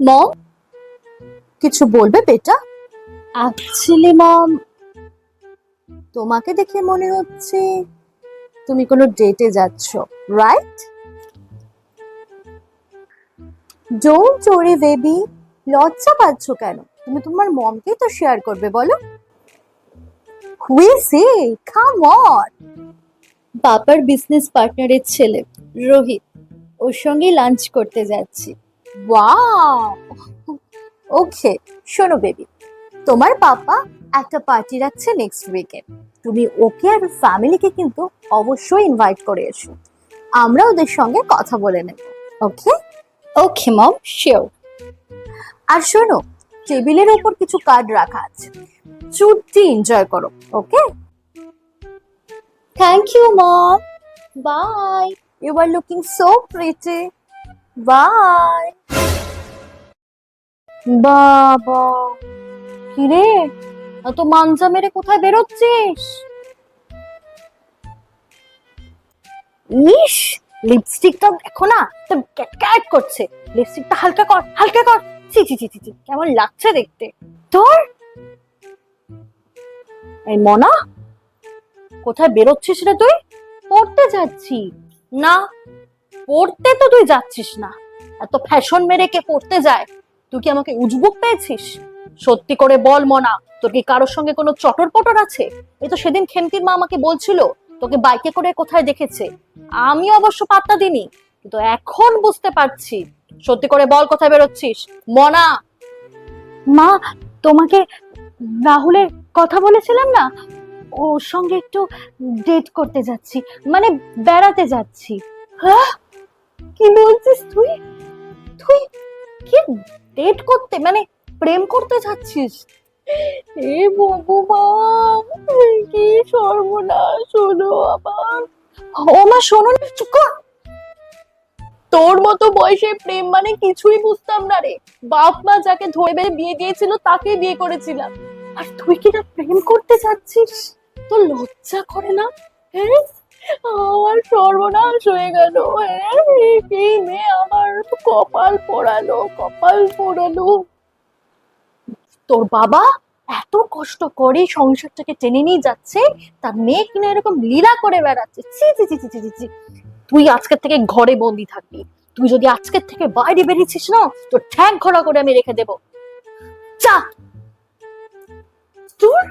মম, কিছু বলবে বেটা? অ্যাকচুয়ালি মম, তোমাকে দেখে মনে হচ্ছে তুমি কোনো ডেটে যাচ্ছ, রাইট? ডোন্ট ওরি বেবি, লজ্জা পাচ্ছ কেন? তুমি তোমার মমকেই তো শেয়ার করবে, বলো। হুইসে, কাম অন। বাবার বিজনেস পার্টনারের ছেলে রোহিত, ওর সঙ্গে লাঞ্চ করতে যাচ্ছি। ওয়াও, ওকে। শোনো বেবি, তোমার পাপা একটা পার্টি রাখছে নেক্সট উইকে। তুমি ওকে আর ফ্যামিলিকে কিন্তু অবশ্যই ইনভাইট করে এসো। আমরা ওদের সঙ্গে কথা বলে নেব। ওকে? ওকে মম, শিওর। আর শোনো, টেবিলের উপর কিছু কার্ড রাখা আছে, চুট্টি এনজয় করো। Okay? Thank you mom, bye. You are looking so pretty. Bye. বাবা, কিরে, এত মাঞ্জা মেরে কোথায় বেরোচ্ছিস? ইস, লিপস্টিকটা দেখো না, তো ক্যাটক্যাট করছে। লিপস্টিকটা হালকা কর, হালকা কর। ছি ছি ছি ছি ছি, কেমন লাগছে দেখতে তোর। এই মনা, কোথায় বেরোচ্ছিস রে তুই? পড়তে যাচ্ছি। না, পড়তে তো তুই যাচ্ছিস না। এত ফ্যাশন মেরে কে পড়তে যায়? তুই কি আমাকে উজবুক পেয়েছিস? সত্যি করে বল মনা, তোর কি কারোর সঙ্গে কোনো চটর পটর আছে? এই তো সেদিন খেমতির মা আমাকে বলছিল তোকে বাইকে করে কোথায় দেখেছে। আমি অবশ্য পাত্তা দিইনি, কিন্তু এখন বুঝতে পারছি। সত্যি করে বল, কোথায় বেরোচ্ছিস মনা? মা, তোমাকে রাহুলের কথা বলেছিলাম না, ওর সঙ্গে একটু ডেট করতে যাচ্ছি, মানে বেড়াতে যাচ্ছি। হ্যাঁ, কি বলছিস তুই? তুই কি ডেট করতে, মানে প্রেম করতে যাচ্ছিস? এ ভগবান, কি সর্বনাশ হলো আবার। ও মা, শোনো না, চুপ কর। তোর মতো বয়সে প্রেম মানে কিছুই বুঝতাম না রে। বাপ মা যাকে ধরে বেঁধে বিয়ে দিয়েছিল তাকে বিয়ে করেছিলাম, আর তুই কি না প্রেম করতে যাচ্ছিস? তোর লজ্জা করে না? হ্যাঁ, আমার সর্বনাশ হয়ে গেল। হ্যাঁ, এই মেয়ে আমার কপাল পোড়ালো, কপাল পোড়ালো। তোর বাবা এত কষ্ট করে সংসারটাকে টেনে নিয়ে যাচ্ছে, তার মেয়ে কিনা এরকম লীলা করে বেড়াচ্ছে। ছি ছি ছি ছি ছি ছি। তুই আজকের থেকে ঘরে বন্দি থাকবি। তুই যদি আজকের থেকে বাইরে বেরিয়েছিস না, তোর ঠ্যাং খোলা করে আমি রেখে দেবো। যা তোর।